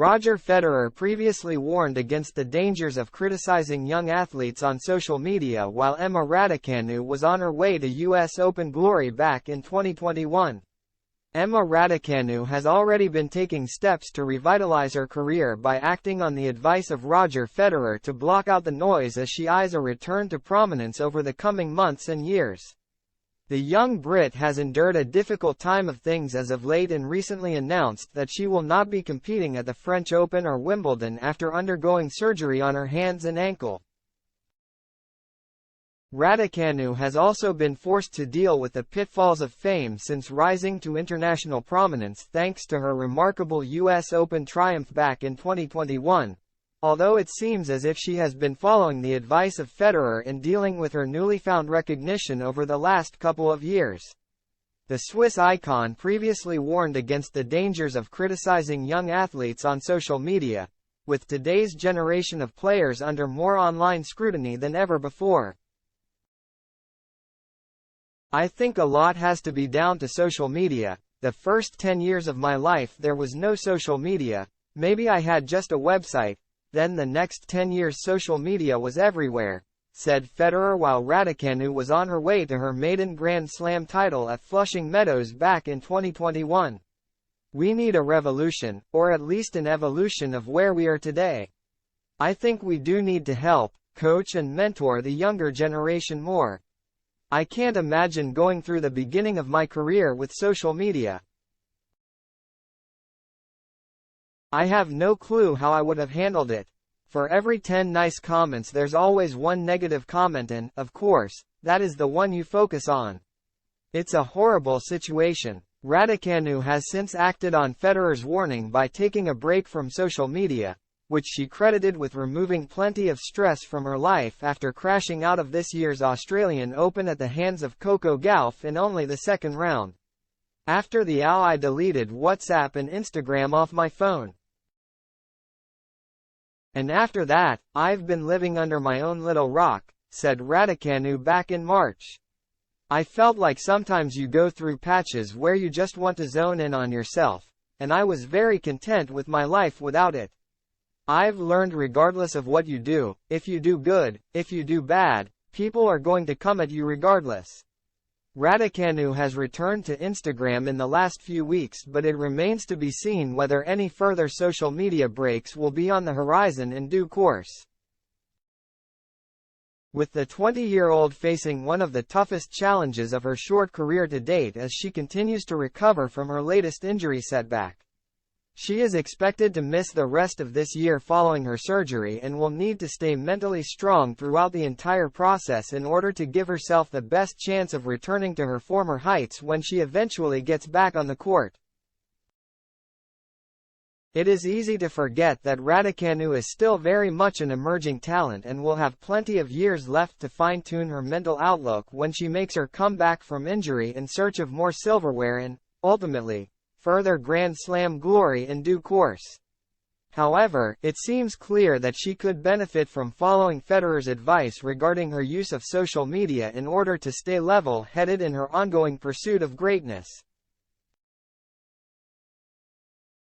Roger Federer previously warned against the dangers of criticizing young athletes on social media while Emma Raducanu was on her way to US Open glory back in 2021. Emma Raducanu has already been taking steps to revitalize her career by acting on the advice of Roger Federer to block out the noise as she eyes a return to prominence over the coming months and years. The young Brit has endured a difficult time of things as of late and recently announced that she will not be competing at the French Open or Wimbledon after undergoing surgery on her hands and ankle. Raducanu has also been forced to deal with the pitfalls of fame since rising to international prominence thanks to her remarkable US Open triumph back in 2021. Although it seems as if she has been following the advice of Federer in dealing with her newly found recognition over the last couple of years. The Swiss icon previously warned against the dangers of criticizing young athletes on social media, with today's generation of players under more online scrutiny than ever before. I think a lot has to be down to social media. The first 10 years of my life there was no social media, maybe I had just a website. Then the next 10 years social media was everywhere, said Federer while Raducanu was on her way to her maiden Grand Slam title at Flushing Meadows back in 2021. We need a revolution, or at least an evolution of where we are today. I think we do need to help, coach and mentor the younger generation more. I can't imagine going through the beginning of my career with social media. I have no clue how I would have handled it. For every 10 nice comments there's always one negative comment and, of course, that is the one you focus on. It's a horrible situation. Raducanu has since acted on Federer's warning by taking a break from social media, which she credited with removing plenty of stress from her life after crashing out of this year's Australian Open at the hands of Coco Gauff in only the second round. After the ow, I deleted WhatsApp and Instagram off my phone. And after that, I've been living under my own little rock, said Raducanu back in March. I felt like sometimes you go through patches where you just want to zone in on yourself, and I was very content with my life without it. I've learned regardless of what you do, if you do good, if you do bad, people are going to come at you regardless. Raducanu has returned to Instagram in the last few weeks, but it remains to be seen whether any further social media breaks will be on the horizon in due course. With the 20-year-old facing one of the toughest challenges of her short career to date as she continues to recover from her latest injury setback. She is expected to miss the rest of this year following her surgery and will need to stay mentally strong throughout the entire process in order to give herself the best chance of returning to her former heights when she eventually gets back on the court. It is easy to forget that Raducanu is still very much an emerging talent and will have plenty of years left to fine-tune her mental outlook when she makes her comeback from injury in search of more silverware and, ultimately, further Grand Slam glory in due course. However, it seems clear that she could benefit from following Federer's advice regarding her use of social media in order to stay level-headed in her ongoing pursuit of greatness.